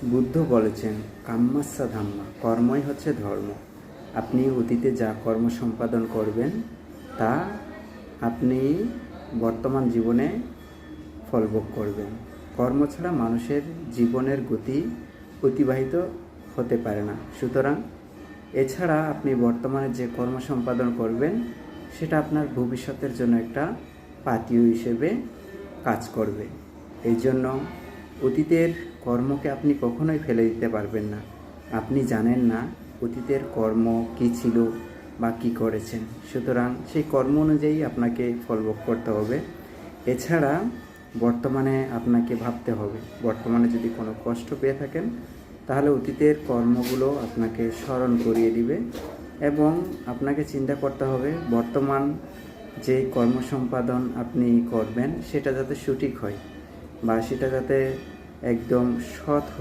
বুদ্ধ বলেছেন, কাম্যাস্যা ধাম্মা, কর্মই হচ্ছে ধর্ম। আপনি অতীতে যা কর্ম সম্পাদন করবেন তা আপনি বর্তমান জীবনে ফলভোগ করবেন। কর্ম ছাড়া মানুষের জীবনের গতি অতিবাহিত হতে পারে না। সুতরাং এছাড়া আপনি বর্তমানে যে কর্ম সম্পাদন করবেন সেটা আপনার ভবিষ্যতের জন্য একটা পাথেয় হিসেবে কাজ করবে। এই জন্য অতীতের কর্মকে আপনি কখনোই ফেলে দিতে পারবেন না। আপনি জানেন না অতীতের কর্ম কী ছিল বা কী করেছেন, সুতরাং সেই কর্ম অনুযায়ী আপনাকে ফলভোগ করতে হবে। এছাড়া বর্তমানে আপনাকে ভাবতে হবে, বর্তমানে যদি কোনো কষ্ট পেয়ে থাকেন তাহলে অতীতের কর্মগুলো আপনাকে স্মরণ করিয়ে দিবে এবং আপনাকে চিন্তা করতে হবে বর্তমান যে কর্ম সম্পাদন আপনি করবেন সেটা যাতে সঠিক হয় বা সেটা যাতে একদম সৎ হয়।